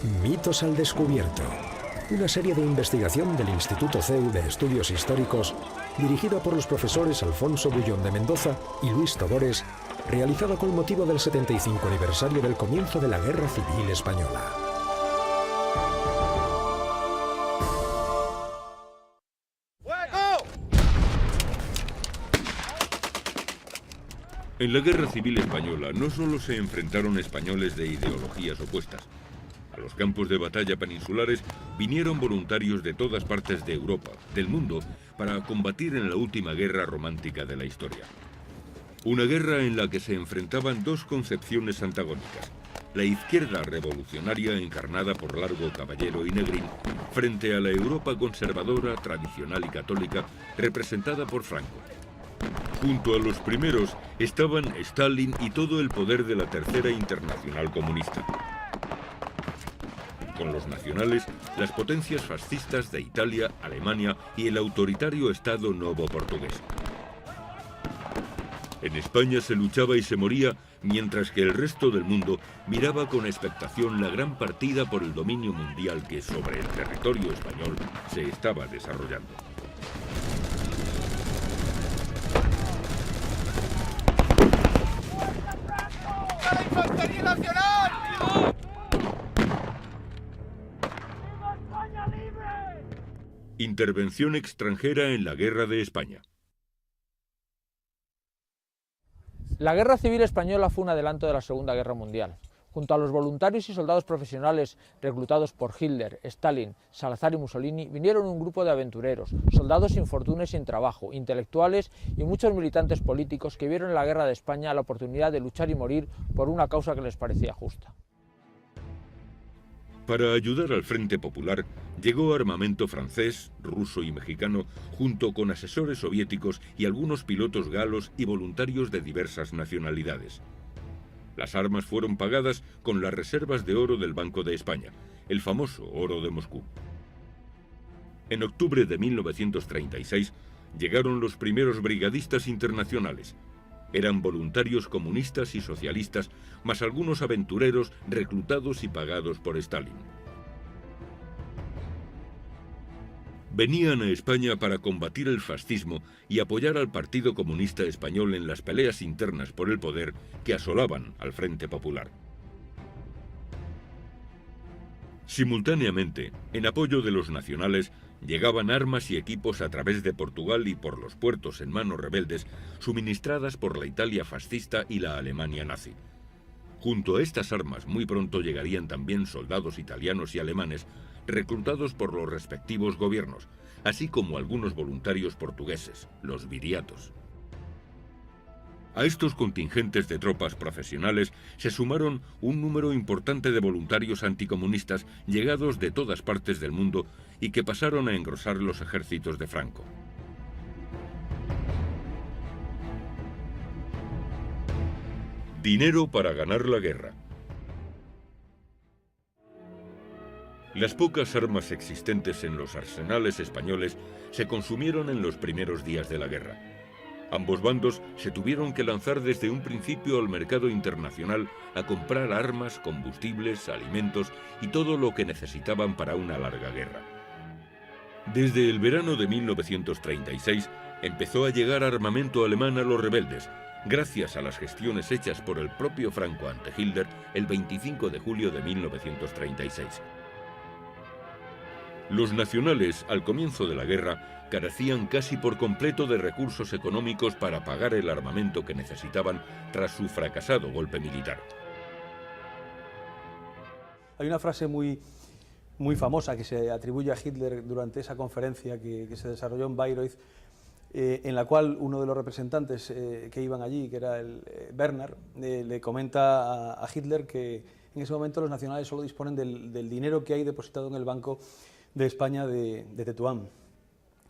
Mitos al descubierto. Una serie de investigación del Instituto CEU de Estudios Históricos, dirigida por los profesores Alfonso Bullón de Mendoza y Luis Togores, realizada con motivo del 75 aniversario del comienzo de la Guerra Civil Española. En la Guerra Civil Española no solo se enfrentaron españoles de ideologías opuestas. A los campos de batalla peninsulares vinieron voluntarios de todas partes de Europa, del mundo, para combatir en la última guerra romántica de la historia. Una guerra en la que se enfrentaban dos concepciones antagónicas. La izquierda revolucionaria encarnada por Largo, Caballero y Negrín, frente a la Europa conservadora, tradicional y católica, representada por Franco. Junto a los primeros estaban Stalin y todo el poder de la Tercera Internacional Comunista. Con los nacionales, las potencias fascistas de Italia, Alemania y el autoritario Estado Novo portugués. En España se luchaba y se moría, mientras que el resto del mundo miraba con expectación la gran partida por el dominio mundial que sobre el territorio español se estaba desarrollando. ¡La infantería nacional! Intervención extranjera en la Guerra de España. La Guerra Civil Española fue un adelanto de la Segunda Guerra Mundial. Junto a los voluntarios y soldados profesionales reclutados por Hitler, Stalin, Salazar y Mussolini, vinieron un grupo de aventureros, soldados sin fortuna y sin trabajo, intelectuales y muchos militantes políticos que vieron en la Guerra de España la oportunidad de luchar y morir por una causa que les parecía justa. Para ayudar al Frente Popular, llegó armamento francés, ruso y mexicano, junto con asesores soviéticos y algunos pilotos galos y voluntarios de diversas nacionalidades. Las armas fueron pagadas con las reservas de oro del Banco de España, el famoso oro de Moscú. En octubre de 1936 llegaron los primeros brigadistas internacionales. Eran voluntarios comunistas y socialistas, más algunos aventureros reclutados y pagados por Stalin. Venían a España para combatir el fascismo y apoyar al Partido Comunista Español en las peleas internas por el poder que asolaban al Frente Popular. Simultáneamente, en apoyo de los nacionales, llegaban armas y equipos a través de Portugal y por los puertos en manos rebeldes, suministradas por la Italia fascista y la Alemania nazi. Junto a estas armas muy pronto llegarían también soldados italianos y alemanes, reclutados por los respectivos gobiernos, así como algunos voluntarios portugueses, los viriatos. A estos contingentes de tropas profesionales se sumaron un número importante de voluntarios anticomunistas llegados de todas partes del mundo y que pasaron a engrosar los ejércitos de Franco. Dinero para ganar la guerra. Las pocas armas existentes en los arsenales españoles se consumieron en los primeros días de la guerra. Ambos bandos se tuvieron que lanzar desde un principio al mercado internacional a comprar armas, combustibles, alimentos y todo lo que necesitaban para una larga guerra. Desde el verano de 1936 empezó a llegar armamento alemán a los rebeldes, gracias a las gestiones hechas por el propio Franco ante Hitler el 25 de julio de 1936. Los nacionales, al comienzo de la guerra, carecían casi por completo de recursos económicos para pagar el armamento que necesitaban tras su fracasado golpe militar. Hay una frase muy famosa que se atribuye a Hitler durante esa conferencia que se desarrolló en Bayreuth, en la cual uno de los representantes que iban allí, que era el Bernard, le comenta a Hitler que en ese momento los nacionales solo disponen del dinero que hay depositado en el Banco de España de Tetuán,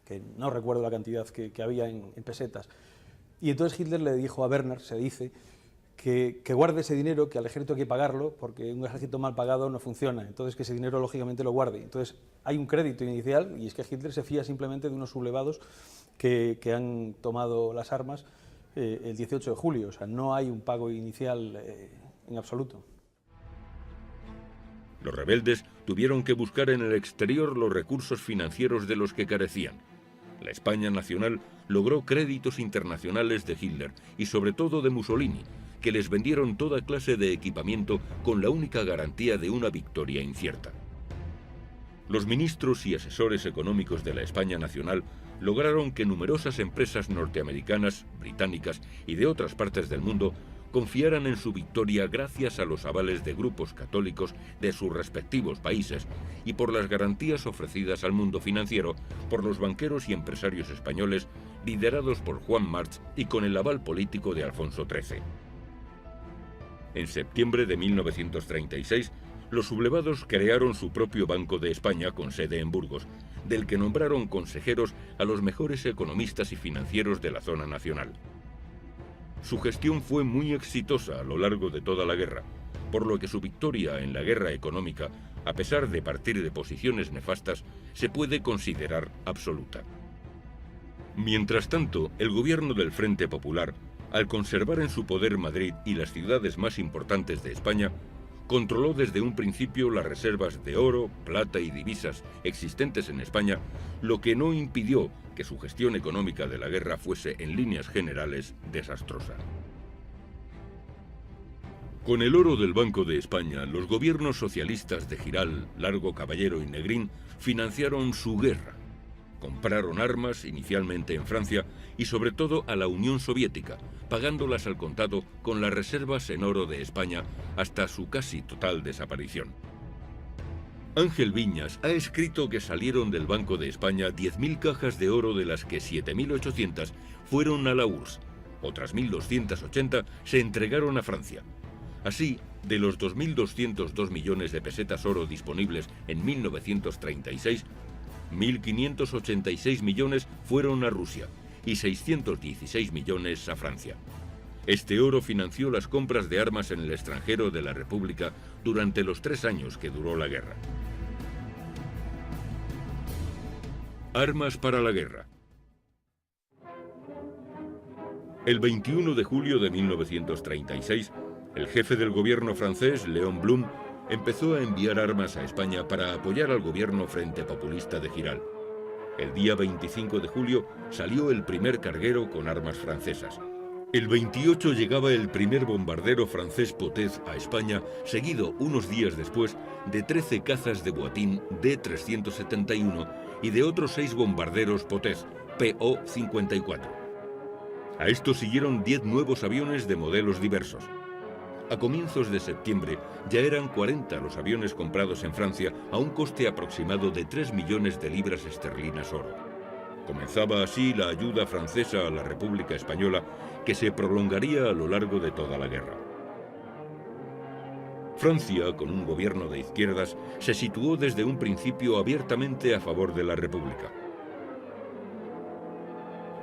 que no recuerdo la cantidad que había en pesetas. Y entonces Hitler le dijo a Bernard, se dice, que guarde ese dinero, que al ejército hay que pagarlo, porque un ejército mal pagado no funciona, entonces que ese dinero lógicamente lo guarde. Entonces hay un crédito inicial, y es que Hitler se fía simplemente de unos sublevados que han tomado las armas el 18 de julio, o sea, no hay un pago inicial en absoluto. Los rebeldes tuvieron que buscar en el exterior los recursos financieros de los que carecían. La España nacional logró créditos internacionales de Hitler y sobre todo de Mussolini, que les vendieron toda clase de equipamiento con la única garantía de una victoria incierta. Los ministros y asesores económicos de la España nacional lograron que numerosas empresas norteamericanas, británicas y de otras partes del mundo confiaran en su victoria gracias a los avales de grupos católicos de sus respectivos países y por las garantías ofrecidas al mundo financiero por los banqueros y empresarios españoles liderados por Juan March y con el aval político de Alfonso XIII. En septiembre de 1936, los sublevados crearon su propio Banco de España con sede en Burgos, del que nombraron consejeros a los mejores economistas y financieros de la zona nacional. Su gestión fue muy exitosa a lo largo de toda la guerra, por lo que su victoria en la guerra económica, a pesar de partir de posiciones nefastas, se puede considerar absoluta. Mientras tanto, el gobierno del Frente Popular, al conservar en su poder Madrid y las ciudades más importantes de España, controló desde un principio las reservas de oro, plata y divisas existentes en España, lo que no impidió que su gestión económica de la guerra fuese en líneas generales desastrosa. Con el oro del Banco de España, los gobiernos socialistas de Giral, Largo Caballero y Negrín financiaron su guerra. Compraron armas, inicialmente en Francia, y sobre todo a la Unión Soviética, pagándolas al contado con las reservas en oro de España hasta su casi total desaparición. Ángel Viñas ha escrito que salieron del Banco de España 10.000 cajas de oro, de las que 7.800 fueron a la URSS, otras 1.280 se entregaron a Francia. Así, de los 2.202 millones de pesetas oro disponibles en 1936, 1.586 millones fueron a Rusia y 616 millones a Francia. Este oro financió las compras de armas en el extranjero de la República durante los 3 años que duró la guerra. Armas para la guerra. El 21 de julio de 1936, el jefe del gobierno francés, Léon Blum, empezó a enviar armas a España para apoyar al gobierno Frente Populista de Giral. El día 25 de julio salió el primer carguero con armas francesas. El 28 llegaba el primer bombardero francés Potez a España, seguido unos días después de 13 cazas de Buatín D-371 y de otros 6 bombarderos Potez PO-54. A esto siguieron 10 nuevos aviones de modelos diversos. A comienzos de septiembre ya eran 40 los aviones comprados en Francia a un coste aproximado de 3 millones de libras esterlinas oro. Comenzaba así la ayuda francesa a la República Española, que se prolongaría a lo largo de toda la guerra. Francia, con un gobierno de izquierdas, se situó desde un principio abiertamente a favor de la República.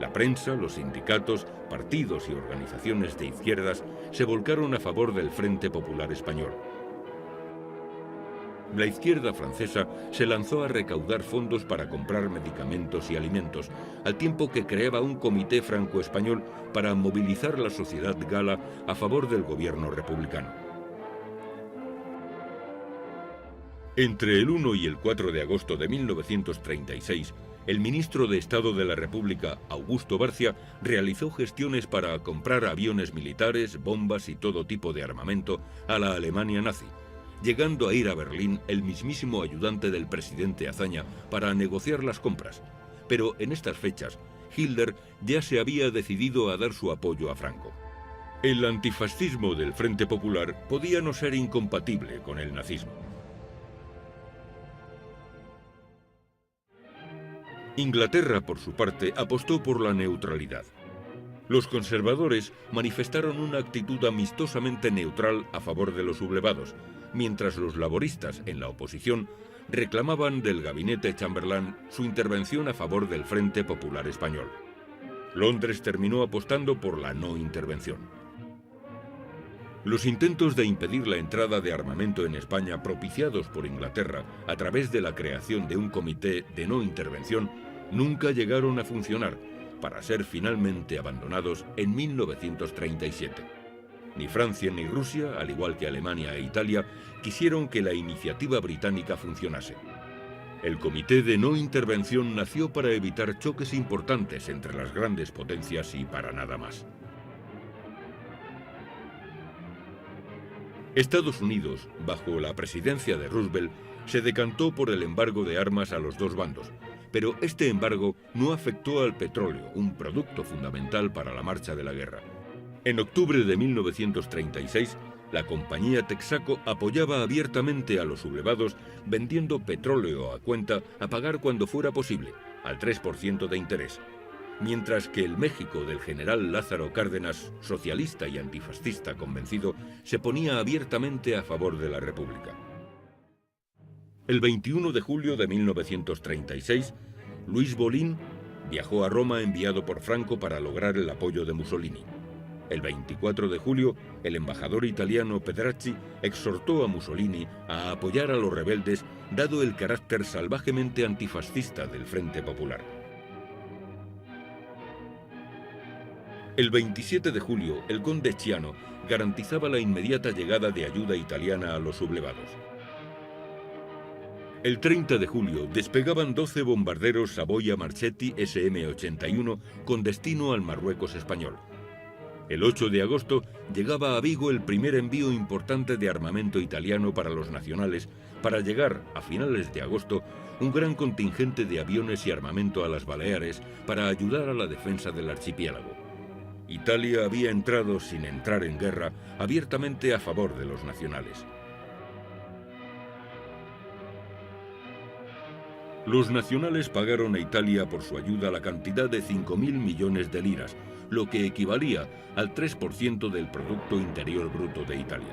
La prensa, los sindicatos, partidos y organizaciones de izquierdas se volcaron a favor del Frente Popular Español. La izquierda francesa se lanzó a recaudar fondos para comprar medicamentos y alimentos, al tiempo que creaba un comité franco-español para movilizar la sociedad gala a favor del gobierno republicano. Entre el 1 y el 4 de agosto de 1936, el ministro de Estado de la República, Augusto Barcia, realizó gestiones para comprar aviones militares, bombas y todo tipo de armamento a la Alemania nazi, llegando a ir a Berlín el mismísimo ayudante del presidente Azaña para negociar las compras. Pero en estas fechas, Hitler ya se había decidido a dar su apoyo a Franco. El antifascismo del Frente Popular podía no ser incompatible con el nazismo. Inglaterra, por su parte, apostó por la neutralidad. Los conservadores manifestaron una actitud amistosamente neutral a favor de los sublevados, mientras los laboristas, en la oposición, reclamaban del gabinete Chamberlain su intervención a favor del Frente Popular Español. Londres terminó apostando por la no intervención. Los intentos de impedir la entrada de armamento en España, propiciados por Inglaterra a través de la creación de un comité de no intervención, nunca llegaron a funcionar, para ser finalmente abandonados en 1937. Ni Francia ni Rusia, al igual que Alemania e Italia, quisieron que la iniciativa británica funcionase. El Comité de No Intervención nació para evitar choques importantes entre las grandes potencias y para nada más. Estados Unidos, bajo la presidencia de Roosevelt, se decantó por el embargo de armas a los dos bandos, pero este embargo no afectó al petróleo, un producto fundamental para la marcha de la guerra. En octubre de 1936, la compañía Texaco apoyaba abiertamente a los sublevados vendiendo petróleo a cuenta a pagar cuando fuera posible, al 3% de interés, mientras que el México del general Lázaro Cárdenas, socialista y antifascista convencido, se ponía abiertamente a favor de la República. El 21 de julio de 1936, Luis Bolín viajó a Roma enviado por Franco para lograr el apoyo de Mussolini. El 24 de julio, el embajador italiano Pedracci exhortó a Mussolini a apoyar a los rebeldes, dado el carácter salvajemente antifascista del Frente Popular. El 27 de julio, el conde Chiano garantizaba la inmediata llegada de ayuda italiana a los sublevados. El 30 de julio despegaban 12 bombarderos Savoia Marchetti SM-81 con destino al Marruecos español. El 8 de agosto llegaba a Vigo el primer envío importante de armamento italiano para los nacionales, para llegar, a finales de agosto, un gran contingente de aviones y armamento a las Baleares para ayudar a la defensa del archipiélago. Italia había entrado, sin entrar en guerra, abiertamente a favor de los nacionales. Los nacionales pagaron a Italia por su ayuda la cantidad de 5.000 millones de liras, lo que equivalía al 3% del Producto Interior Bruto de Italia.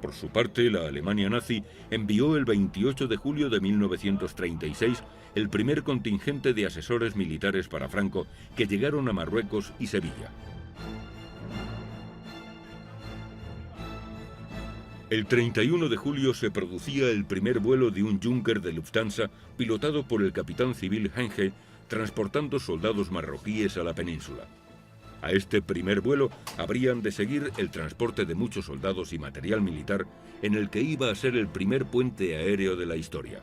Por su parte, la Alemania nazi envió el 28 de julio de 1936 el primer contingente de asesores militares para Franco que llegaron a Marruecos y Sevilla. El 31 de julio se producía el primer vuelo de un Junker de Lufthansa pilotado por el capitán civil Henge, transportando soldados marroquíes a la península. A este primer vuelo habrían de seguir el transporte de muchos soldados y material militar en el que iba a ser el primer puente aéreo de la historia.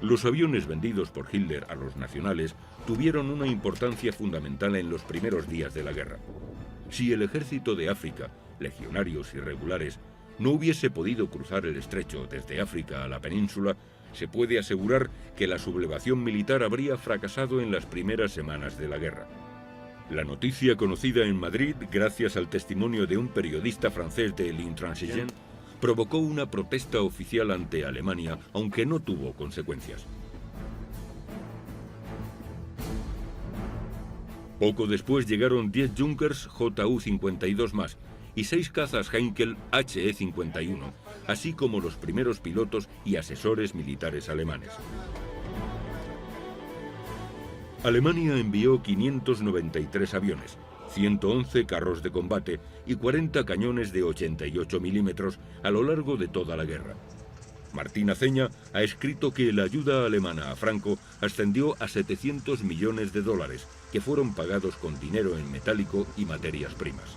Los aviones vendidos por Hitler a los nacionales tuvieron una importancia fundamental en los primeros días de la guerra. Si el ejército de África, legionarios irregulares, no hubiese podido cruzar el estrecho desde África a la península, se puede asegurar que la sublevación militar habría fracasado en las primeras semanas de la guerra. La noticia conocida en Madrid, gracias al testimonio de un periodista francés de L'Intransigeant, provocó una protesta oficial ante Alemania, aunque no tuvo consecuencias. Poco después llegaron 10 Junkers Ju-52 más y 6 cazas Heinkel He-51, así como los primeros pilotos y asesores militares alemanes. Alemania envió 593 aviones, 111 carros de combate y 40 cañones de 88 milímetros a lo largo de toda la guerra. Martín Aceña ha escrito que la ayuda alemana a Franco ascendió a 700 millones de dólares, que fueron pagados con dinero en metálico y materias primas.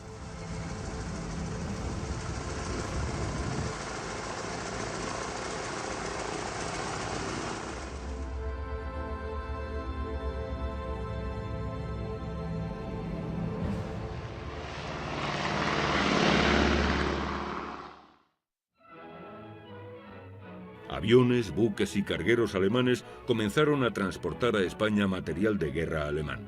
Aviones, buques y cargueros alemanes comenzaron a transportar a España material de guerra alemán.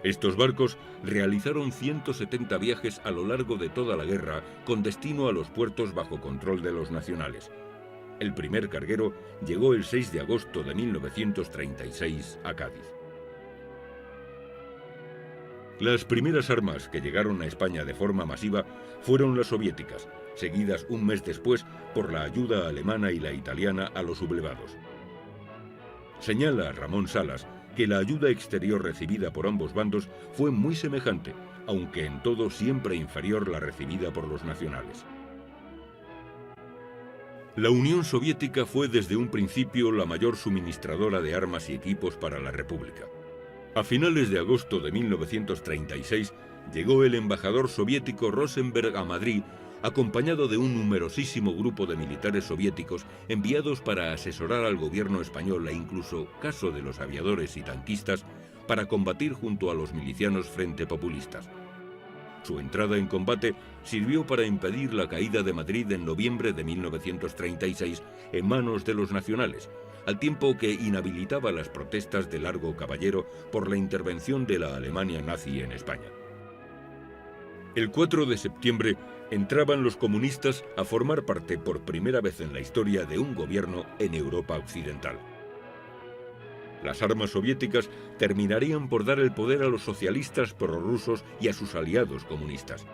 Estos barcos realizaron 170 viajes a lo largo de toda la guerra con destino a los puertos bajo control de los nacionales. El primer carguero llegó el 6 de agosto de 1936 a Cádiz. Las primeras armas que llegaron a España de forma masiva fueron las soviéticas, seguidas un mes después por la ayuda alemana y la italiana a los sublevados. Señala Ramón Salas que la ayuda exterior recibida por ambos bandos fue muy semejante, aunque en todo siempre inferior la recibida por los nacionales. La Unión Soviética fue desde un principio la mayor suministradora de armas y equipos para la República. A finales de agosto de 1936 llegó el embajador soviético Rosenberg a Madrid, acompañado de un numerosísimo grupo de militares soviéticos enviados para asesorar al gobierno español e incluso, caso de los aviadores y tanquistas, para combatir junto a los milicianos frente populistas. Su entrada en combate sirvió para impedir la caída de Madrid en noviembre de 1936 en manos de los nacionales, al tiempo que inhabilitaba las protestas de Largo Caballero por la intervención de la Alemania nazi en España. El 4 de septiembre entraban los comunistas a formar parte por primera vez en la historia de un gobierno en Europa occidental. Las armas soviéticas terminarían por dar el poder a los socialistas prorrusos y a sus aliados comunistas.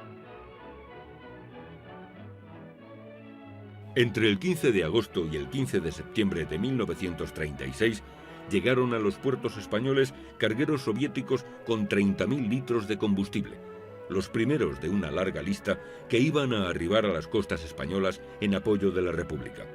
Entre el 15 de agosto y el 15 de septiembre de 1936 llegaron a los puertos españoles cargueros soviéticos con 30.000 litros de combustible, los primeros de una larga lista que iban a arribar a las costas españolas en apoyo de la República.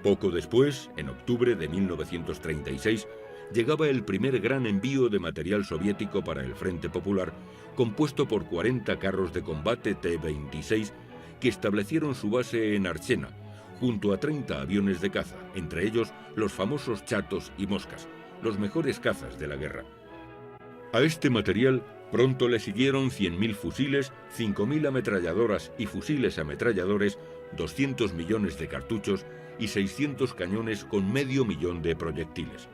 Poco después, en octubre de 1936, llegaba el primer gran envío de material soviético para el Frente Popular, compuesto por 40 carros de combate T-26 que establecieron su base en Archena, junto a 30 aviones de caza, entre ellos los famosos Chatos y Moscas, los mejores cazas de la guerra. A este material pronto le siguieron 100.000 fusiles, 5.000 ametralladoras y fusiles ametralladores, 200 millones de cartuchos y 600 cañones con 500.000 de proyectiles.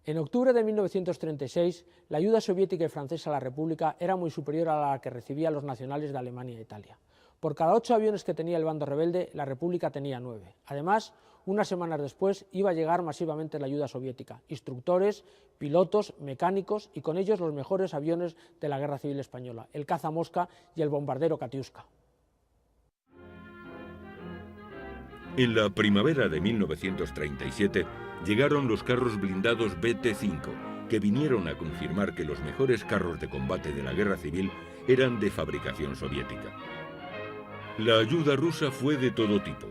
En octubre de 1936, la ayuda soviética y francesa a la República era muy superior a la que recibían los nacionales de Alemania e Italia. Por cada 8 aviones que tenía el bando rebelde, la República tenía 9. Además, unas semanas después iba a llegar masivamente la ayuda soviética, instructores, pilotos, mecánicos y con ellos los mejores aviones de la Guerra Civil Española, el caza Mosca y el bombardero Katiuska. En la primavera de 1937 llegaron los carros blindados BT-5, que vinieron a confirmar que los mejores carros de combate de la Guerra Civil eran de fabricación soviética. La ayuda rusa fue de todo tipo.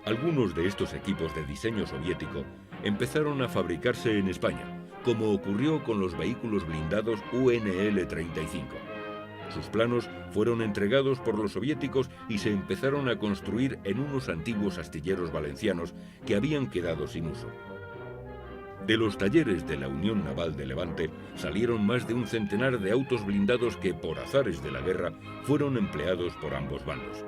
Algunos de estos equipos de diseño soviético empezaron a fabricarse en España, como ocurrió con los vehículos blindados UNL-35. Sus planos fueron entregados por los soviéticos y se empezaron a construir en unos antiguos astilleros valencianos que habían quedado sin uso. De los talleres de la Unión Naval de Levante salieron más de un centenar de autos blindados que, por azares de la guerra, fueron empleados por ambos bandos.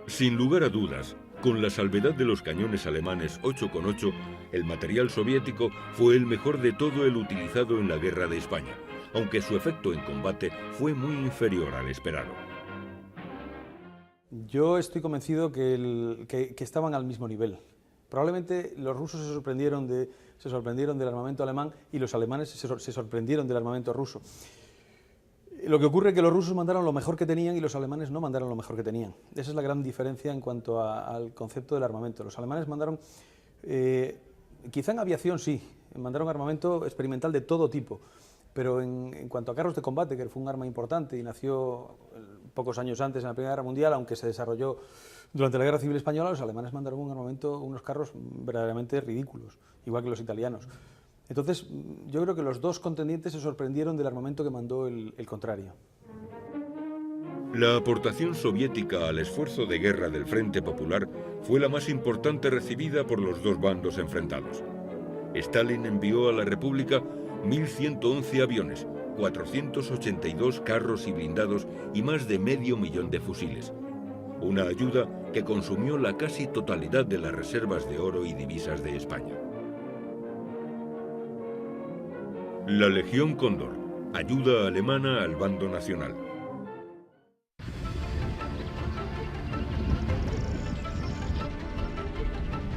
Sin lugar a dudas, con la salvedad de los cañones alemanes 8,8, el material soviético fue el mejor de todo el utilizado en la Guerra de España, aunque su efecto en combate fue muy inferior al esperado. Yo estoy convencido que estaban al mismo nivel. Probablemente los rusos se sorprendieron del armamento alemán y los alemanes se sorprendieron del armamento ruso. Lo que ocurre es que los rusos mandaron lo mejor que tenían y los alemanes no mandaron lo mejor que tenían. Esa es la gran diferencia en cuanto al concepto del armamento. Los alemanes mandaron, quizá en aviación sí, mandaron armamento experimental de todo tipo, pero en cuanto a carros de combate, que fue un arma importante y nació pocos años antes en la Primera Guerra Mundial, aunque se desarrolló durante la Guerra Civil Española, los alemanes mandaron un armamento, unos carros verdaderamente ridículos, igual que los italianos. Entonces, yo creo que los dos contendientes se sorprendieron del armamento que mandó el contrario. La aportación soviética al esfuerzo de guerra del Frente Popular fue la más importante recibida por los dos bandos enfrentados. Stalin envió a la República 1.111 aviones, 482 carros y blindados y más de 500.000 de fusiles. Una ayuda que consumió la casi totalidad de las reservas de oro y divisas de España. La Legión Cóndor, ayuda alemana al bando nacional.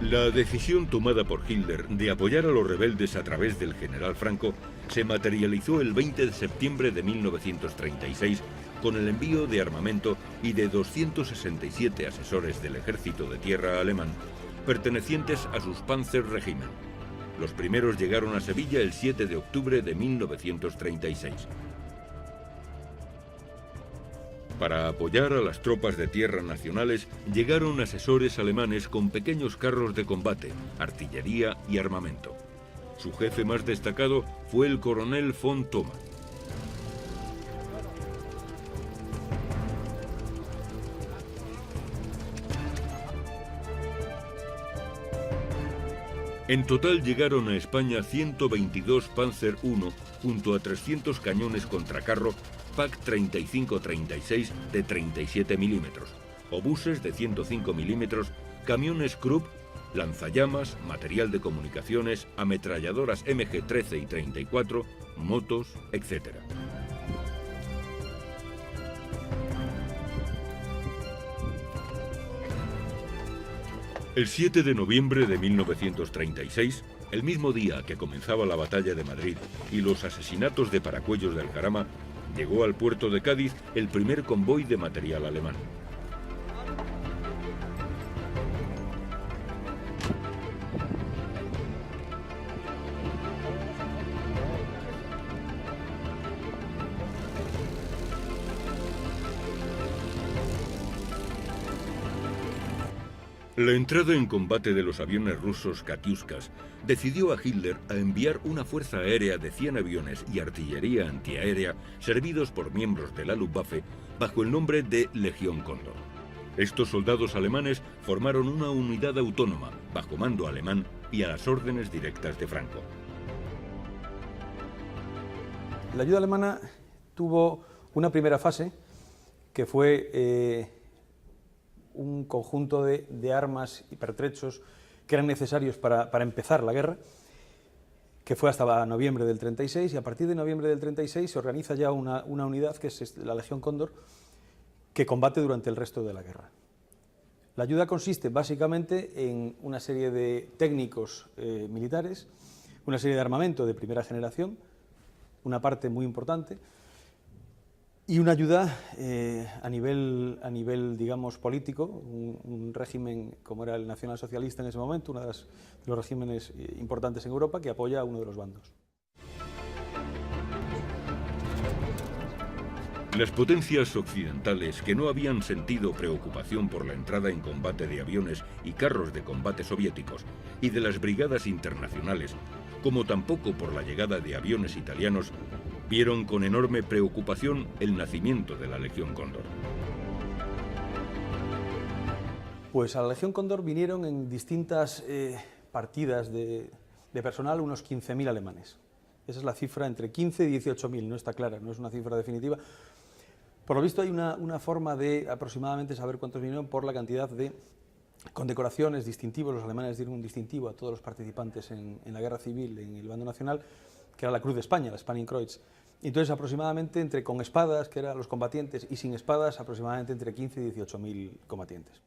La decisión tomada por Hitler de apoyar a los rebeldes a través del general Franco se materializó el 20 de septiembre de 1936 con el envío de armamento y de 267 asesores del ejército de tierra alemán pertenecientes a sus Panzerregiment, Los primeros llegaron a Sevilla el 7 de octubre de 1936. Para apoyar a las tropas de tierra nacionales llegaron asesores alemanes con pequeños carros de combate, artillería y armamento. Su jefe más destacado fue el coronel von Thoma. En total llegaron a España 122 Panzer I junto a 300 cañones contracarro PaK 35-36 de 37 milímetros, obuses de 105 milímetros, camiones Krupp, lanzallamas, material de comunicaciones, ametralladoras MG-13 y 34, motos, etc. El 7 de noviembre de 1936, el mismo día que comenzaba la batalla de Madrid y los asesinatos de Paracuellos del Jarama, llegó al puerto de Cádiz el primer convoy de material alemán. La entrada en combate de los aviones rusos Katyuskas decidió a Hitler a enviar una fuerza aérea de 100 aviones y artillería antiaérea servidos por miembros de la Luftwaffe bajo el nombre de Legión Cóndor. Estos soldados alemanes formaron una unidad autónoma bajo mando alemán y a las órdenes directas de Franco. La ayuda alemana tuvo una primera fase que fue un conjunto de armas y pertrechos que eran necesarios para empezar la guerra, que fue hasta noviembre del 36, y a partir de noviembre del 36 se organiza ya una unidad, que es la Legión Cóndor, que combate durante el resto de la guerra. La ayuda consiste básicamente en una serie de técnicos militares, una serie de armamento de primera generación, una parte muy importante, y una ayuda a nivel, digamos, político, un régimen como era el nacionalsocialista en ese momento, uno de los regímenes importantes en Europa, que apoya a uno de los bandos. Las potencias occidentales, que no habían sentido preocupación por la entrada en combate de aviones y carros de combate soviéticos y de las brigadas internacionales, como tampoco por la llegada de aviones italianos, vieron con enorme preocupación el nacimiento de la Legión Cóndor. Pues a la Legión Cóndor vinieron en distintas partidas de personal unos 15.000 alemanes. Esa es la cifra, entre 15 y 18.000, no está clara, no es una cifra definitiva. Por lo visto hay una forma de aproximadamente saber cuántos vinieron por la cantidad de condecoraciones, distintivos. Los alemanes dieron un distintivo a todos los participantes en la guerra civil en el bando nacional, que era la Cruz de España, la Spanienkreuz. Entonces, aproximadamente con espadas, que eran los combatientes, y sin espadas, aproximadamente entre 15 y 18.000 combatientes.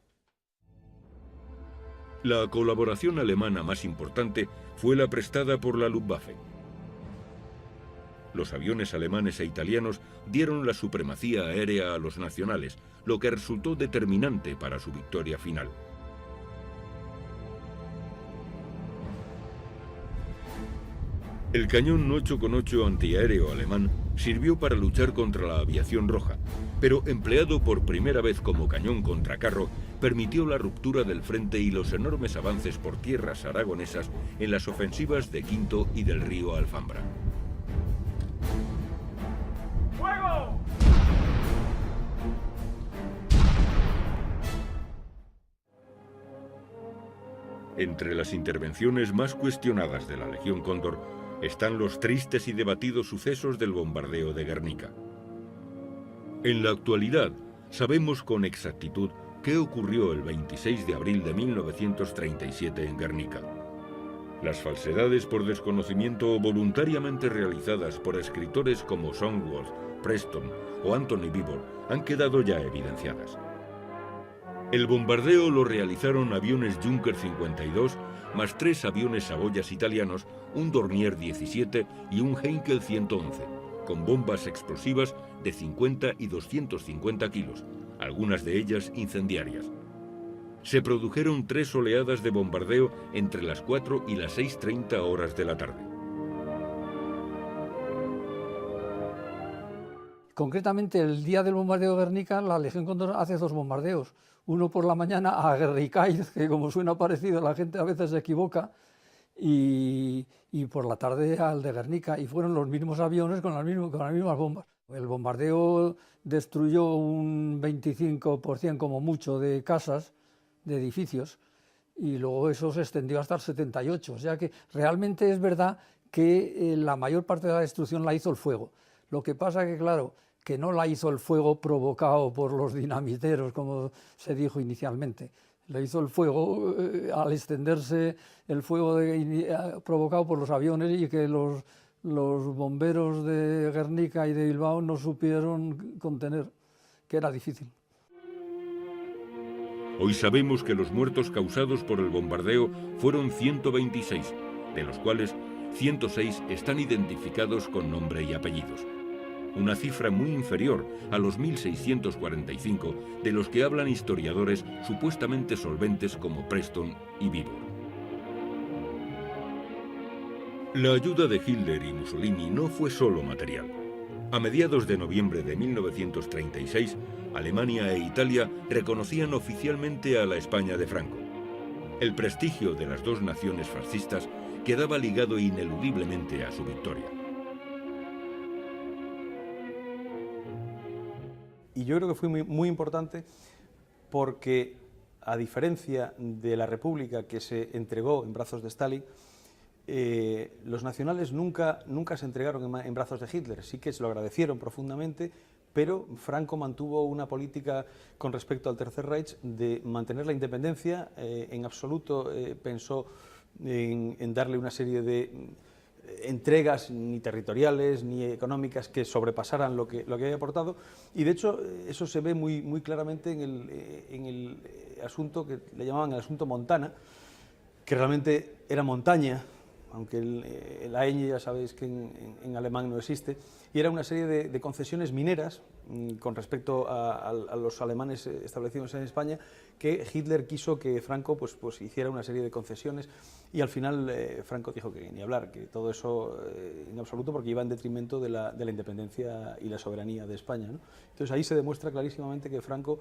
La colaboración alemana más importante fue la prestada por la Luftwaffe. Los aviones alemanes e italianos dieron la supremacía aérea a los nacionales, lo que resultó determinante para su victoria final. El cañón 8,8 antiaéreo alemán sirvió para luchar contra la aviación roja, pero empleado por primera vez como cañón contracarro, permitió la ruptura del frente y los enormes avances por tierras aragonesas en las ofensivas de Quinto y del río Alfambra. ¡Fuego! Entre las intervenciones más cuestionadas de la Legión Cóndor están los tristes y debatidos sucesos del bombardeo de Guernica. En la actualidad, sabemos con exactitud qué ocurrió el 26 de abril de 1937 en Guernica. Las falsedades por desconocimiento voluntariamente realizadas por escritores como Songwolf, Preston o Anthony Beevor han quedado ya evidenciadas. El bombardeo lo realizaron aviones Junker 52, más 3 aviones Saboyas italianos, un Dornier 17 y un Heinkel 111, con bombas explosivas de 50 y 250 kilos, algunas de ellas incendiarias. se produjeron 3 oleadas de bombardeo entre las 4 y las 6:30 horas de la tarde. Concretamente, el día del bombardeo de Guernica, la Legión Cóndor hace 2 bombardeos. Uno por la mañana a Guernicaiz, que como suena parecido, la gente a veces se equivoca, y por la tarde al de Guernica. Y fueron los mismos aviones con las mismas bombas. El bombardeo destruyó un 25% como mucho de casas, de edificios, y luego eso se extendió hasta el 78. O sea que realmente es verdad que la mayor parte de la destrucción la hizo el fuego. Lo que pasa que, claro, que no la hizo el fuego provocado por los dinamiteros, como se dijo inicialmente. La hizo el fuego al extenderse el fuego provocado por los aviones, y que los bomberos de Guernica y de Bilbao no supieron contener, que era difícil. Hoy sabemos que los muertos causados por el bombardeo fueron 126, de los cuales 106 están identificados con nombre y apellidos. Una cifra muy inferior a los 1.645 de los que hablan historiadores supuestamente solventes como Preston y Bibor. La ayuda de Hitler y Mussolini no fue solo material. A mediados de noviembre de 1936, Alemania e Italia reconocían oficialmente a la España de Franco. El prestigio de las 2 naciones fascistas quedaba ligado ineludiblemente a su victoria. Y yo creo que fue muy importante porque, a diferencia de la República que se entregó en brazos de Stalin, los nacionales nunca se entregaron en brazos de Hitler. Sí que se lo agradecieron profundamente, pero Franco mantuvo una política con respecto al Tercer Reich de mantener la independencia. En absoluto pensó en darle una serie de entregas ni territoriales ni económicas que sobrepasaran lo que había aportado, y de hecho eso se ve muy claramente en el asunto que le llamaban el asunto Montana, que realmente era montaña, aunque la ñ ya sabéis que en alemán no existe, y era una serie de concesiones mineras con respecto a los alemanes establecidos en España, que Hitler quiso que Franco pues hiciera una serie de concesiones, y al final Franco dijo que ni hablar, que todo eso en absoluto, porque iba en detrimento de la independencia y la soberanía de España, ¿no? Entonces ahí se demuestra clarísimamente que Franco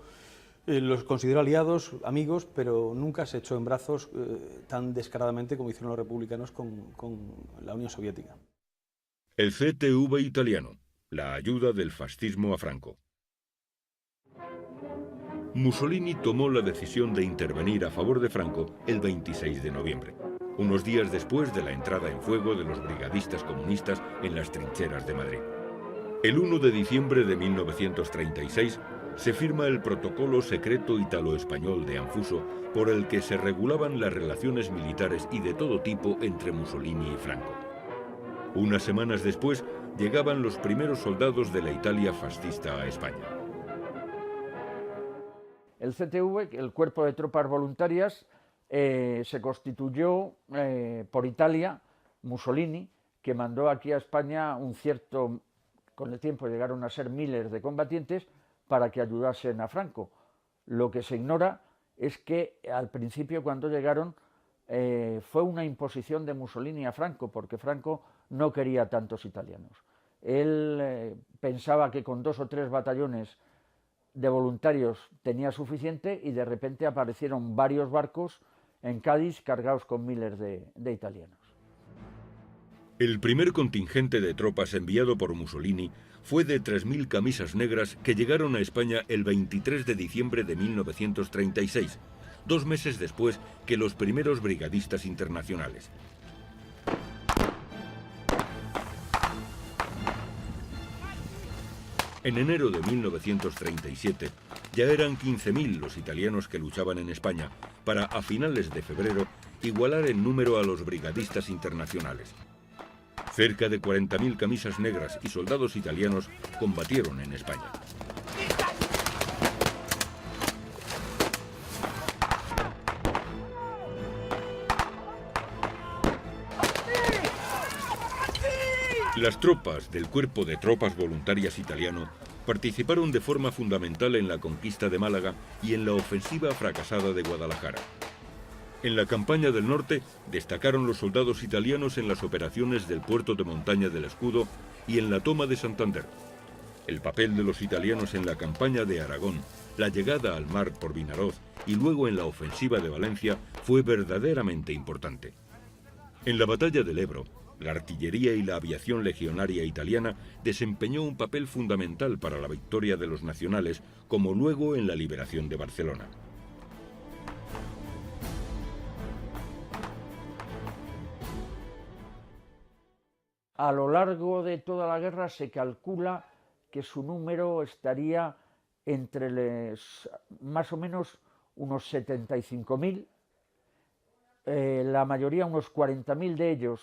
los consideró aliados, amigos, pero nunca se echó en brazos tan descaradamente como hicieron los republicanos con la Unión Soviética. El CTV italiano, la ayuda del fascismo a Franco. Mussolini tomó la decisión de intervenir a favor de Franco el 26 de noviembre, unos días después de la entrada en fuego de los brigadistas comunistas en las trincheras de Madrid. El 1 de diciembre de 1936 se firma el protocolo secreto italo-español de Anfuso, por el que se regulaban las relaciones militares y de todo tipo entre Mussolini y Franco. Unas semanas después llegaban los primeros soldados de la Italia fascista a España. El CTV, el Cuerpo de Tropas Voluntarias, se constituyó por Italia. Mussolini, que mandó aquí a España con el tiempo llegaron a ser miles de combatientes para que ayudasen a Franco. Lo que se ignora es que al principio, cuando llegaron, fue una imposición de Mussolini a Franco, porque Franco no quería tantos italianos. Él pensaba que con 2 o 3 batallones de voluntarios tenía suficiente, y de repente aparecieron varios barcos en Cádiz cargados con miles de italianos. El primer contingente de tropas enviado por Mussolini fue de 3.000 camisas negras que llegaron a España el 23 de diciembre de 1936, 2 meses después que los primeros brigadistas internacionales. En enero de 1937 ya eran 15.000 los italianos que luchaban en España, para a finales de febrero igualar en número a los brigadistas internacionales. Cerca de 40.000 camisas negras y soldados italianos combatieron en España. Las tropas del Cuerpo de Tropas Voluntarias italiano Participaron de forma fundamental en la conquista de Málaga y en la ofensiva fracasada de Guadalajara. En la campaña del norte destacaron los soldados italianos en las operaciones del puerto de Montaña del Escudo y en la toma de Santander. El papel de los italianos en la campaña de Aragón, la llegada al mar por Vinaroz y luego en la ofensiva de Valencia fue verdaderamente importante. En la batalla del Ebro, la artillería y la aviación legionaria italiana desempeñó un papel fundamental para la victoria de los nacionales, como luego en la liberación de Barcelona. A lo largo de toda la guerra se calcula que su número estaría entre más o menos unos 75.000, la mayoría, unos 40.000 de ellos,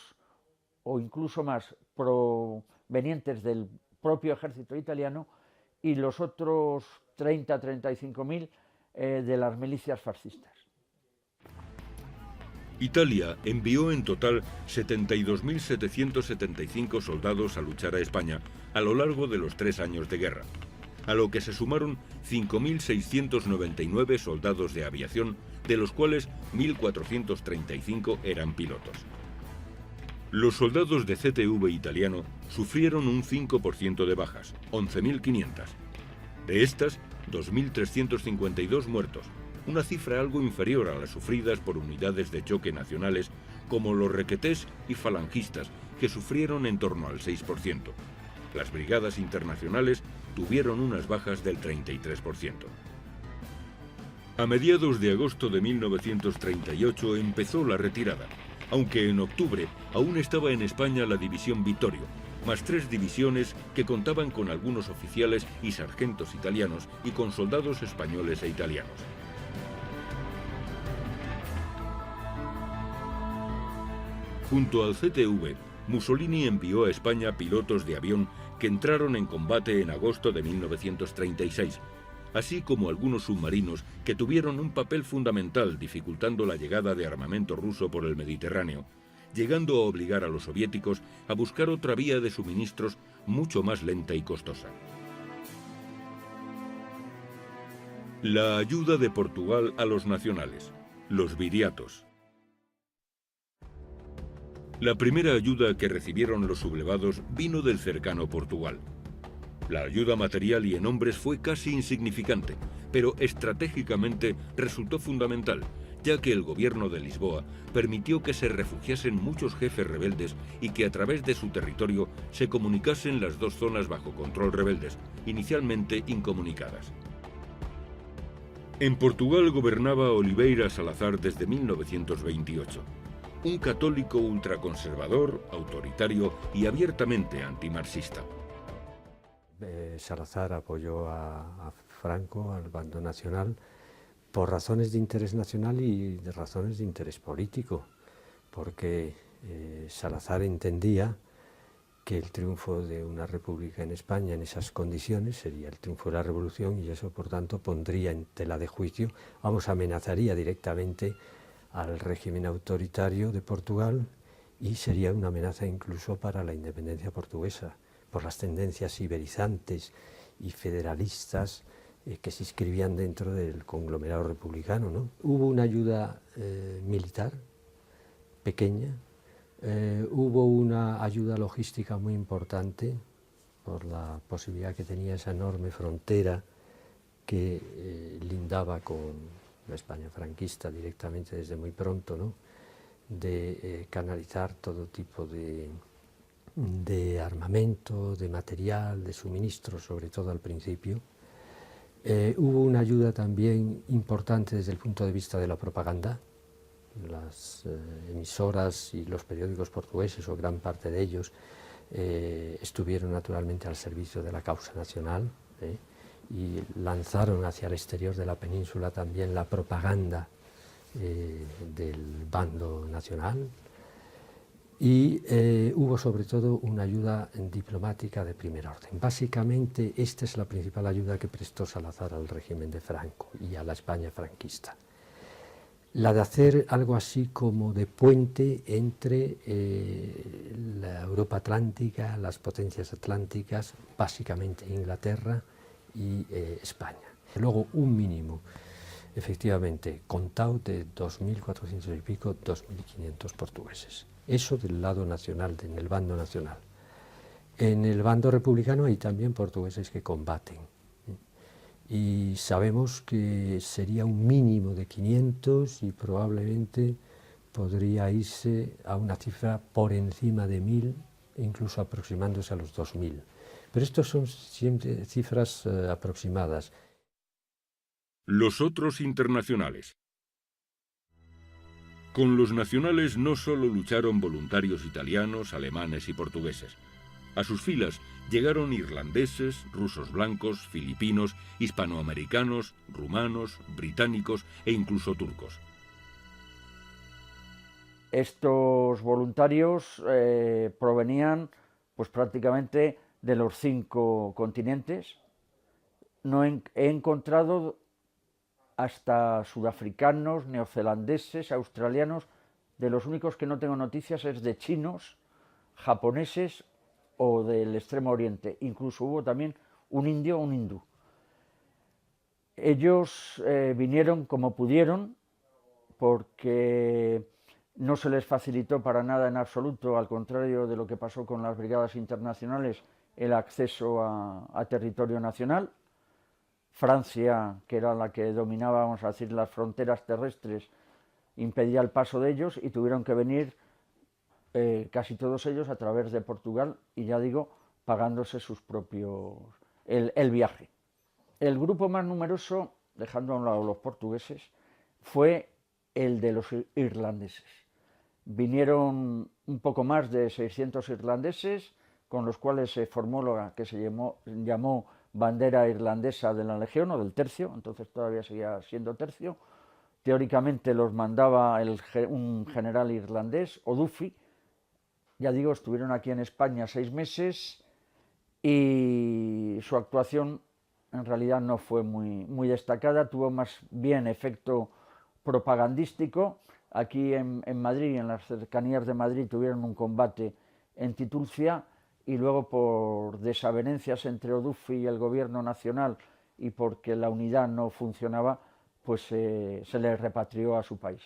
o incluso más, provenientes del propio ejército italiano, y los otros 30-35.000 de las milicias fascistas. Italia envió en total 72.775 soldados a luchar a España a lo largo de los 3 años de guerra, a lo que se sumaron 5.699 soldados de aviación, de los cuales 1.435 eran pilotos. Los soldados de CTV italiano sufrieron un 5% de bajas, 11.500. De estas, 2.352 muertos, una cifra algo inferior a las sufridas por unidades de choque nacionales como los requetés y falangistas, que sufrieron en torno al 6%. Las brigadas internacionales tuvieron unas bajas del 33%. A mediados de agosto de 1938 empezó la retirada, aunque en octubre aún estaba en España la División Vittorio, más 3 divisiones que contaban con algunos oficiales y sargentos italianos y con soldados españoles e italianos. Junto al CTV, Mussolini envió a España pilotos de avión que entraron en combate en agosto de 1936, así como algunos submarinos que tuvieron un papel fundamental dificultando la llegada de armamento ruso por el Mediterráneo, llegando a obligar a los soviéticos a buscar otra vía de suministros mucho más lenta y costosa. La ayuda de Portugal a los nacionales, los viriatos. La primera ayuda que recibieron los sublevados vino del cercano Portugal. La ayuda material y en hombres fue casi insignificante, pero estratégicamente resultó fundamental, ya que el gobierno de Lisboa permitió que se refugiasen muchos jefes rebeldes y que a través de su territorio se comunicasen las 2 zonas bajo control rebeldes, inicialmente incomunicadas. En Portugal gobernaba Oliveira Salazar desde 1928. Un católico ultraconservador, autoritario y abiertamente antimarxista. Salazar apoyó a Franco, al bando nacional, por razones de interés nacional y de razones de interés político, porque Salazar entendía que el triunfo de una república en España en esas condiciones sería el triunfo de la revolución y eso, por tanto, pondría en tela de juicio, amenazaría directamente al régimen autoritario de Portugal y sería una amenaza incluso para la independencia portuguesa, por las tendencias iberizantes y federalistas que se inscribían dentro del conglomerado republicano, ¿no? Hubo una ayuda militar pequeña, hubo una ayuda logística muy importante por la posibilidad que tenía esa enorme frontera que lindaba con la España franquista directamente desde muy pronto, ¿no? De canalizar todo tipo de armamento, de material, de suministro, sobre todo al principio. Hubo una ayuda también importante desde el punto de vista de la propaganda. Las emisoras y los periódicos portugueses, o gran parte de ellos, estuvieron naturalmente al servicio de la causa nacional, y lanzaron hacia el exterior de la península también la propaganda del bando nacional. Y hubo sobre todo una ayuda diplomática de primer orden. Básicamente esta es la principal ayuda que prestó Salazar al régimen de Franco y a la España franquista. La de hacer algo así como de puente entre la Europa atlántica, las potencias atlánticas, básicamente Inglaterra, y España. Luego un mínimo, efectivamente, contado de 2.400 y pico, 2.500 portugueses. Eso del lado nacional, en el bando nacional. En el bando republicano hay también portugueses que combaten. Y sabemos que sería un mínimo de 500 y probablemente podría irse a una cifra por encima de 1.000, incluso aproximándose a los 2.000. Pero estos son siempre cifras aproximadas. Los otros internacionales. Con los nacionales no solo lucharon voluntarios italianos, alemanes y portugueses. A sus filas llegaron irlandeses, rusos blancos, filipinos, hispanoamericanos, rumanos, británicos e incluso turcos. Estos voluntarios provenían pues prácticamente de los 5 continentes. No he encontrado hasta sudafricanos, neozelandeses, australianos. De los únicos que no tengo noticias es de chinos, japoneses o del Extremo Oriente. Incluso hubo también un indio o un hindú. Ellos vinieron como pudieron, porque no se les facilitó para nada en absoluto, al contrario de lo que pasó con las brigadas internacionales, el acceso a territorio nacional. Francia, que era la que dominaba, vamos a decir, las fronteras terrestres, impedía el paso de ellos y tuvieron que venir casi todos ellos a través de Portugal y, ya digo, pagándose sus propios el viaje. El grupo más numeroso, dejando a un lado los portugueses, fue el de los irlandeses. Vinieron un poco más de 600 irlandeses, con los cuales se formó lo que se llamó bandera irlandesa de la Legión o del Tercio, entonces todavía seguía siendo Tercio. Teóricamente los mandaba un general irlandés, O'Duffy. Ya digo, estuvieron aquí en España 6 meses y su actuación en realidad no fue muy destacada, tuvo más bien efecto propagandístico. Aquí en Madrid, en las cercanías de Madrid, tuvieron un combate en Titulcia y luego, por desavenencias entre O'Duffy y el gobierno nacional y porque la unidad no funcionaba, pues se les repatrió a su país.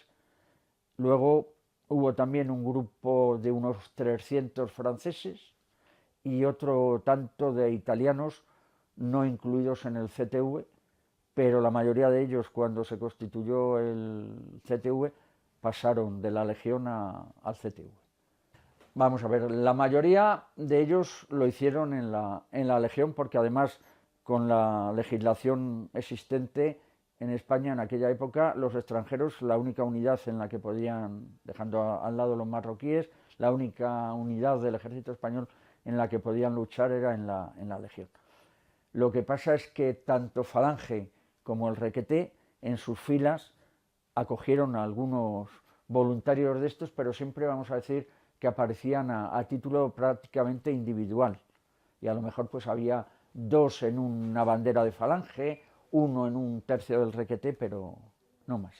Luego hubo también un grupo de unos 300 franceses y otro tanto de italianos no incluidos en el CTV, pero la mayoría de ellos, cuando se constituyó el CTV, pasaron de la Legión al CTV. Vamos a ver, la mayoría de ellos lo hicieron en la Legión, porque además, con la legislación existente en España en aquella época, los extranjeros, la única unidad en la que podían, dejando al lado los marroquíes, la única unidad del ejército español en la que podían luchar era en la Legión. Lo que pasa es que tanto Falange como el Requeté, en sus filas, acogieron a algunos voluntarios de estos, pero siempre, vamos a decir, que aparecían a título prácticamente individual. Y a lo mejor pues había 2 en una bandera de Falange, 1 en un tercio del Requeté, pero no más.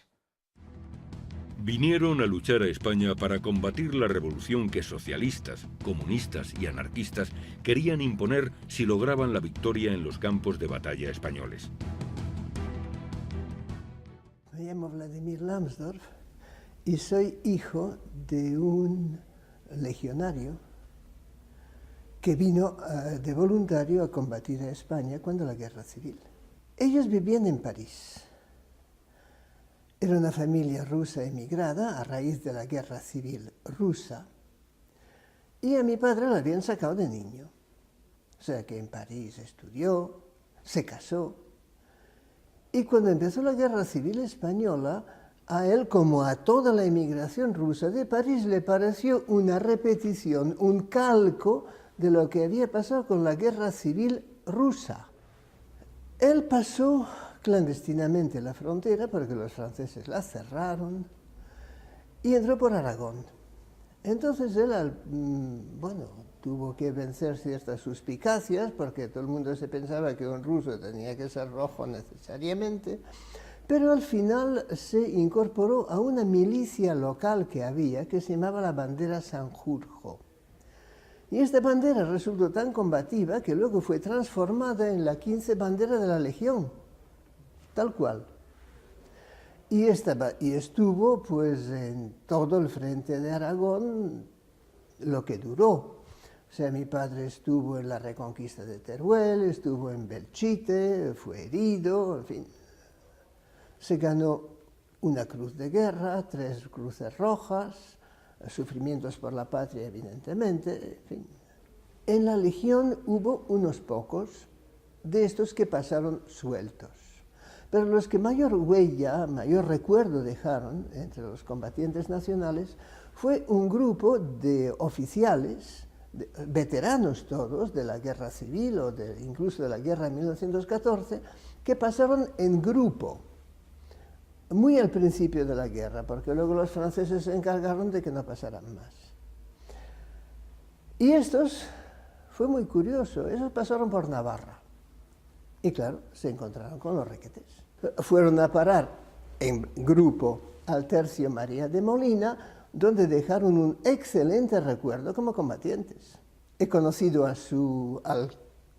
Vinieron a luchar a España para combatir la revolución que socialistas, comunistas y anarquistas querían imponer si lograban la victoria en los campos de batalla españoles. Me llamo Vladimir Lambsdorff y soy hijo de un legionario que vino de voluntario a combatir a España cuando la guerra civil. Ellos vivían en París. Era una familia rusa emigrada a raíz de la guerra civil rusa y a mi padre lo habían sacado de niño. O sea que en París estudió, se casó y cuando empezó la guerra civil española, a él, como a toda la emigración rusa de París, le pareció una repetición, un calco de lo que había pasado con la guerra civil rusa. Él pasó clandestinamente la frontera porque los franceses la cerraron y entró por Aragón. Entonces él, tuvo que vencer ciertas suspicacias porque todo el mundo se pensaba que un ruso tenía que ser rojo necesariamente, pero al final se incorporó a una milicia local que había, que se llamaba la Bandera Sanjurjo. Y esta bandera resultó tan combativa que luego fue transformada en la 15 bandera de la Legión, tal cual. Y estuvo pues en todo el frente de Aragón lo que duró. O sea, mi padre estuvo en la reconquista de Teruel, estuvo en Belchite, fue herido, en fin. Se ganó una cruz de guerra, 3 cruces rojas, sufrimientos por la patria, evidentemente, en fin. En la Legión hubo unos pocos de estos que pasaron sueltos. Pero los que mayor huella, mayor recuerdo dejaron entre los combatientes nacionales fue un grupo de oficiales, veteranos todos, de la guerra civil o incluso de la guerra de 1914, que pasaron en grupo, muy al principio de la guerra, porque luego los franceses se encargaron de que no pasaran más. Y estos, fue muy curioso, esos pasaron por Navarra. Y claro, se encontraron con los requetés. Fueron a parar en grupo al Tercio María de Molina, donde dejaron un excelente recuerdo como combatientes. He conocido al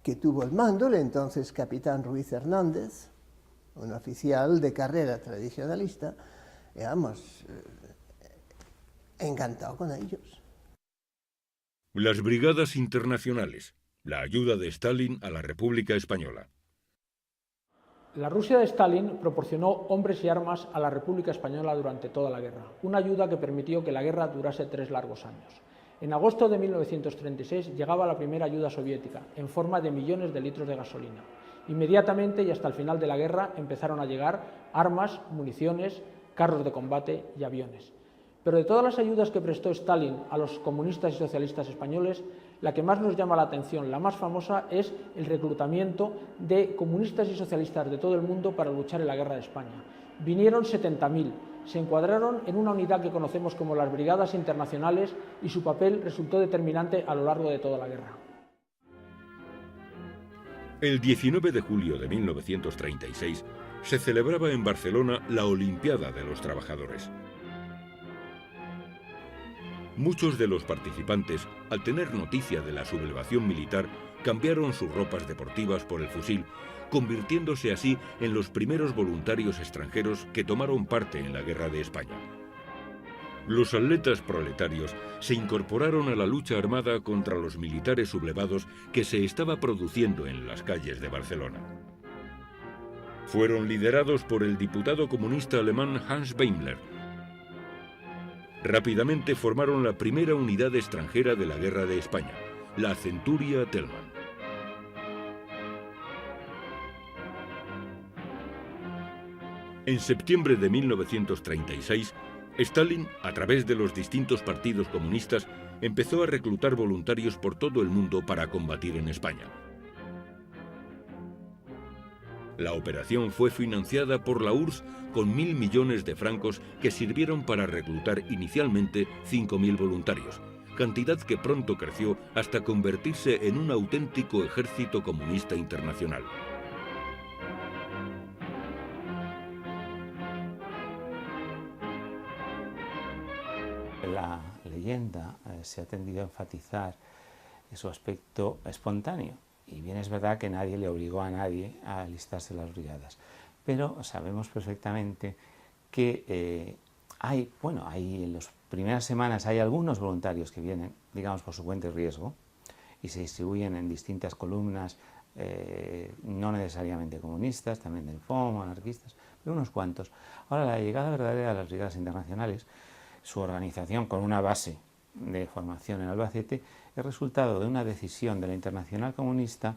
que tuvo el mando, el entonces capitán Ruiz Hernández, un oficial de carrera tradicionalista, y vamos, encantado con ellos. Las Brigadas Internacionales, la ayuda de Stalin a la República Española. La Rusia de Stalin proporcionó hombres y armas a la República Española durante toda la guerra, una ayuda que permitió que la guerra durase 3 largos años. En agosto de 1936 llegaba la primera ayuda soviética, en forma de millones de litros de gasolina. Inmediatamente y hasta el final de la guerra empezaron a llegar armas, municiones, carros de combate y aviones. Pero de todas las ayudas que prestó Stalin a los comunistas y socialistas españoles, la que más nos llama la atención, la más famosa, es el reclutamiento de comunistas y socialistas de todo el mundo para luchar en la guerra de España. Vinieron 70.000, se encuadraron en una unidad que conocemos como las Brigadas Internacionales y su papel resultó determinante a lo largo de toda la guerra. El 19 de julio de 1936 se celebraba en Barcelona la Olimpiada de los Trabajadores. Muchos de los participantes, al tener noticia de la sublevación militar, cambiaron sus ropas deportivas por el fusil, convirtiéndose así en los primeros voluntarios extranjeros que tomaron parte en la Guerra de España. Los atletas proletarios se incorporaron a la lucha armada contra los militares sublevados que se estaba produciendo en las calles de Barcelona. Fueron liderados por el diputado comunista alemán Hans Weimler. Rápidamente formaron la primera unidad extranjera de la Guerra de España, la Centuria Thälmann. En septiembre de 1936, Stalin, a través de los distintos partidos comunistas, empezó a reclutar voluntarios por todo el mundo para combatir en España. La operación fue financiada por la URSS con 1.000 millones de francos que sirvieron para reclutar inicialmente 5.000 voluntarios, cantidad que pronto creció hasta convertirse en un auténtico ejército comunista internacional. La leyenda se ha tendido a enfatizar su aspecto espontáneo. Y bien es verdad que nadie le obligó a nadie a alistarse en las brigadas, pero sabemos perfectamente que hay en las primeras semanas hay algunos voluntarios que vienen, digamos, por su cuenta y riesgo, y se distribuyen en distintas columnas, no necesariamente comunistas, también del FOM, anarquistas, pero unos cuantos. Ahora, la llegada verdadera de las brigadas internacionales, su organización con una base de formación en Albacete, es resultado de una decisión de la Internacional Comunista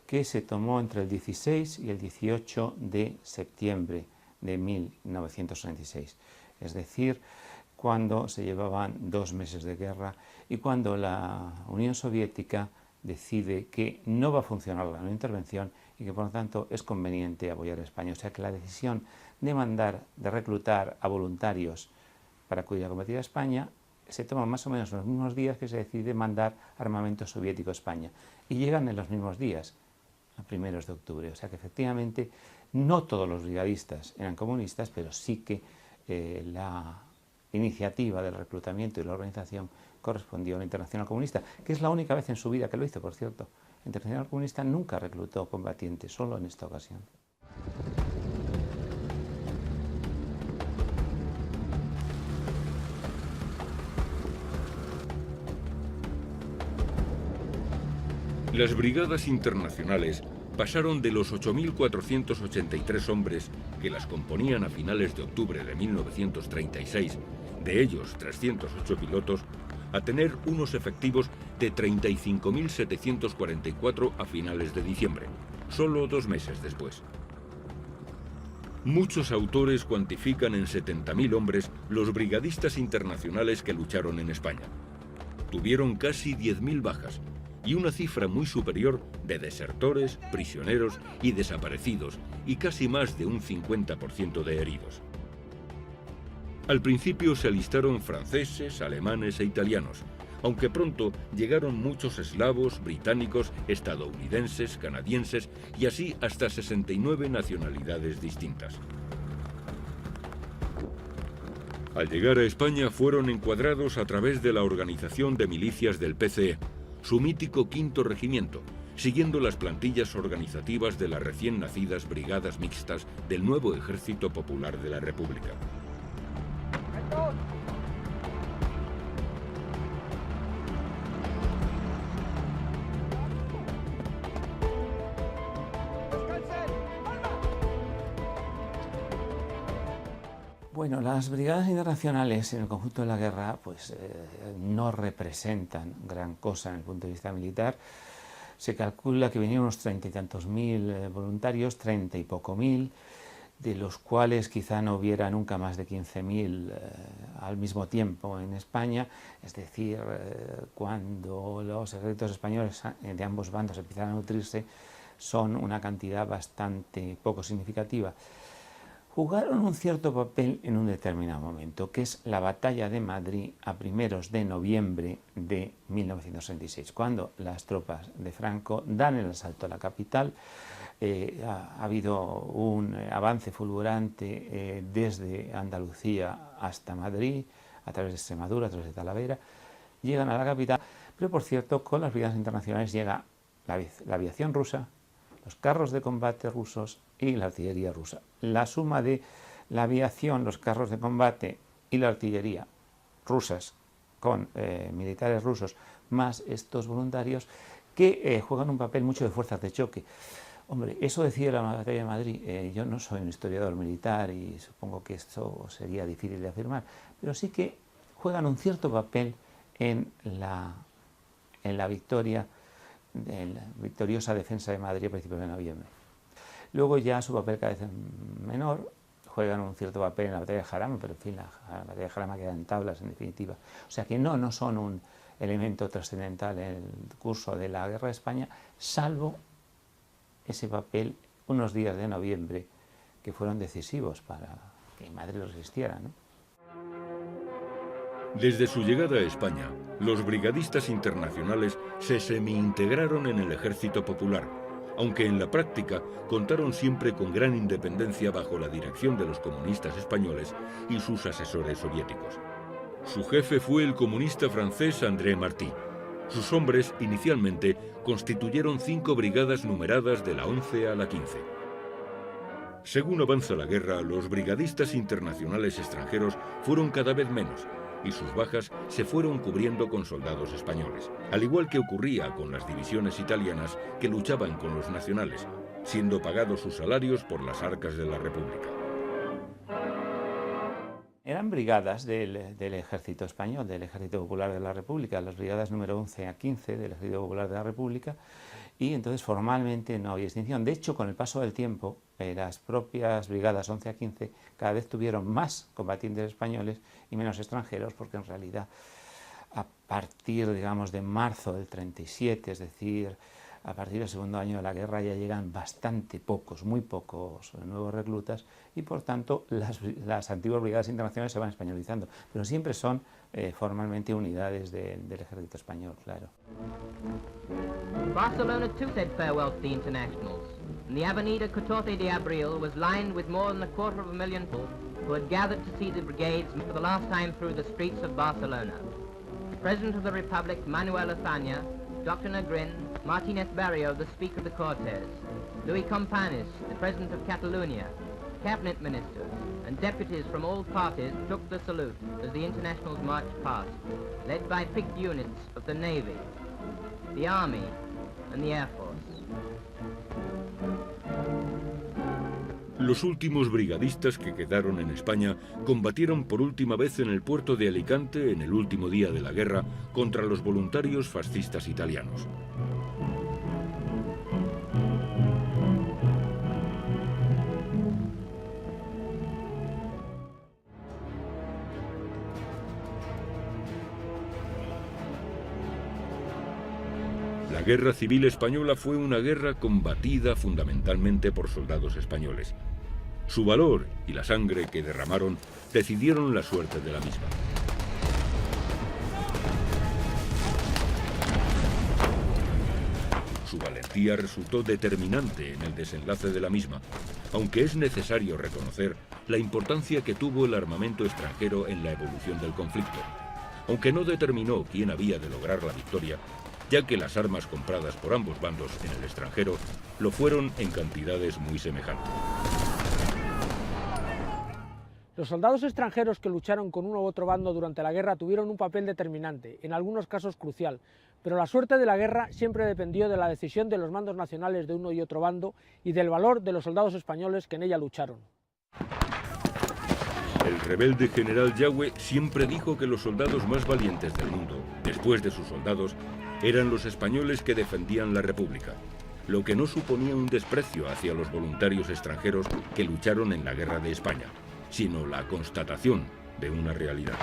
que se tomó entre el 16 y el 18 de septiembre de 1936. Es decir, cuando se llevaban 2 meses de guerra y cuando la Unión Soviética decide que no va a funcionar la no intervención y que por lo tanto es conveniente apoyar a España. O sea que la decisión de reclutar a voluntarios para acudir a combatir a España se toma más o menos los mismos días que se decide mandar armamento soviético a España. Y llegan en los mismos días, a primeros de octubre. O sea que efectivamente no todos los brigadistas eran comunistas, pero sí que la iniciativa del reclutamiento y la organización correspondió a la Internacional Comunista, que es la única vez en su vida que lo hizo, por cierto. La Internacional Comunista nunca reclutó combatientes, solo en esta ocasión. Las brigadas internacionales pasaron de los 8.483 hombres que las componían a finales de octubre de 1936, de ellos 308 pilotos, a tener unos efectivos de 35.744 a finales de diciembre, solo 2 meses después. Muchos autores cuantifican en 70.000 hombres los brigadistas internacionales que lucharon en España. Tuvieron casi 10.000 bajas, y una cifra muy superior de desertores, prisioneros y desaparecidos, y casi más de un 50% de heridos. Al principio se alistaron franceses, alemanes e italianos, aunque pronto llegaron muchos eslavos, británicos, estadounidenses, canadienses y así hasta 69 nacionalidades distintas. Al llegar a España fueron encuadrados a través de la organización de milicias del PCE, su mítico quinto regimiento, siguiendo las plantillas organizativas de las recién nacidas brigadas mixtas del nuevo Ejército Popular de la República. Bueno, las brigadas internacionales en el conjunto de la guerra pues, no representan gran cosa en el punto de vista militar. Se calcula que venían unos 30 y tantos mil voluntarios, 30 y poco mil, de los cuales quizá no hubiera nunca más de 15.000 al mismo tiempo en España. Es decir, cuando los ejércitos españoles de ambos bandos empiezan a nutrirse, son una cantidad bastante poco significativa. Jugaron un cierto papel en un determinado momento, que es la batalla de Madrid a primeros de noviembre de 1966, cuando las tropas de Franco dan el asalto a la capital. Ha habido un avance fulgurante desde Andalucía hasta Madrid, a través de Extremadura, a través de Talavera, llegan a la capital, pero por cierto, con las brigadas internacionales llega la aviación rusa, los carros de combate rusos y la artillería rusa. La suma de la aviación, los carros de combate y la artillería rusas con militares rusos, más estos voluntarios que juegan un papel mucho de fuerzas de choque. Hombre, eso decide la batalla de Madrid. Yo no soy un historiador militar y supongo que esto sería difícil de afirmar, pero sí que juegan un cierto papel en la victoria, en la victoriosa defensa de Madrid a principios de noviembre. Luego ya su papel cada vez menor, juegan un cierto papel en la batalla de Jarama, pero en fin, la batalla de Jarama queda en tablas en definitiva. O sea que no son un elemento trascendental en el curso de la guerra de España, salvo ese papel unos días de noviembre que fueron decisivos para que Madrid resistiera, ¿no? Desde su llegada a España, los brigadistas internacionales se semi-integraron en el Ejército Popular, aunque en la práctica contaron siempre con gran independencia bajo la dirección de los comunistas españoles y sus asesores soviéticos. Su jefe fue el comunista francés André Marty. Sus hombres, inicialmente, constituyeron 5 brigadas numeradas de la 11 a la 15. Según avanza la guerra, los brigadistas internacionales extranjeros fueron cada vez menos, y sus bajas se fueron cubriendo con soldados españoles, al igual que ocurría con las divisiones italianas que luchaban con los nacionales, siendo pagados sus salarios por las arcas de la República. Eran brigadas del Ejército Español, del Ejército Popular de la República, las brigadas número 11 a 15 del Ejército Popular de la República, y entonces formalmente no había distinción. De hecho, con el paso del tiempo, las propias brigadas 11 a 15 cada vez tuvieron más combatientes españoles y menos extranjeros, porque en realidad a partir, digamos, de marzo del 37, es decir, a partir del segundo año de la guerra ya llegan bastante pocos, muy pocos nuevos reclutas, y por tanto las antiguas brigadas internacionales se van españolizando, pero siempre son formalmente unidades del ejército español, claro. Barcelona too said farewell to the internationals, and the Avenida 14 de Abril was lined with more than 250,000 people who had gathered to see the brigades for the last time through the streets of Barcelona. President of the Republic Manuel Azaña, Dr. Negrin, Martinez Barrio, the Speaker of the Cortes, Luis Companys, the President of Catalonia, cabinet ministers and deputies from all parties took the salute as the internationals marched past, led by picked units of the Navy, the Army and the Air Force. Los últimos brigadistas que quedaron en España combatieron por última vez en el puerto de Alicante en el último día de la guerra contra los voluntarios fascistas italianos. La Guerra Civil Española fue una guerra combatida fundamentalmente por soldados españoles. Su valor y la sangre que derramaron decidieron la suerte de la misma. Su valentía resultó determinante en el desenlace de la misma, aunque es necesario reconocer la importancia que tuvo el armamento extranjero en la evolución del conflicto, aunque no determinó quién había de lograr la victoria, ya que las armas compradas por ambos bandos en el extranjero lo fueron en cantidades muy semejantes. Los soldados extranjeros que lucharon con uno u otro bando durante la guerra tuvieron un papel determinante, en algunos casos crucial, pero la suerte de la guerra siempre dependió de la decisión de los mandos nacionales de uno y otro bando y del valor de los soldados españoles que en ella lucharon. El rebelde general Yagüe siempre dijo que los soldados más valientes del mundo, después de sus soldados, eran los españoles que defendían la República, lo que no suponía un desprecio hacia los voluntarios extranjeros que lucharon en la Guerra de España, sino la constatación de una realidad.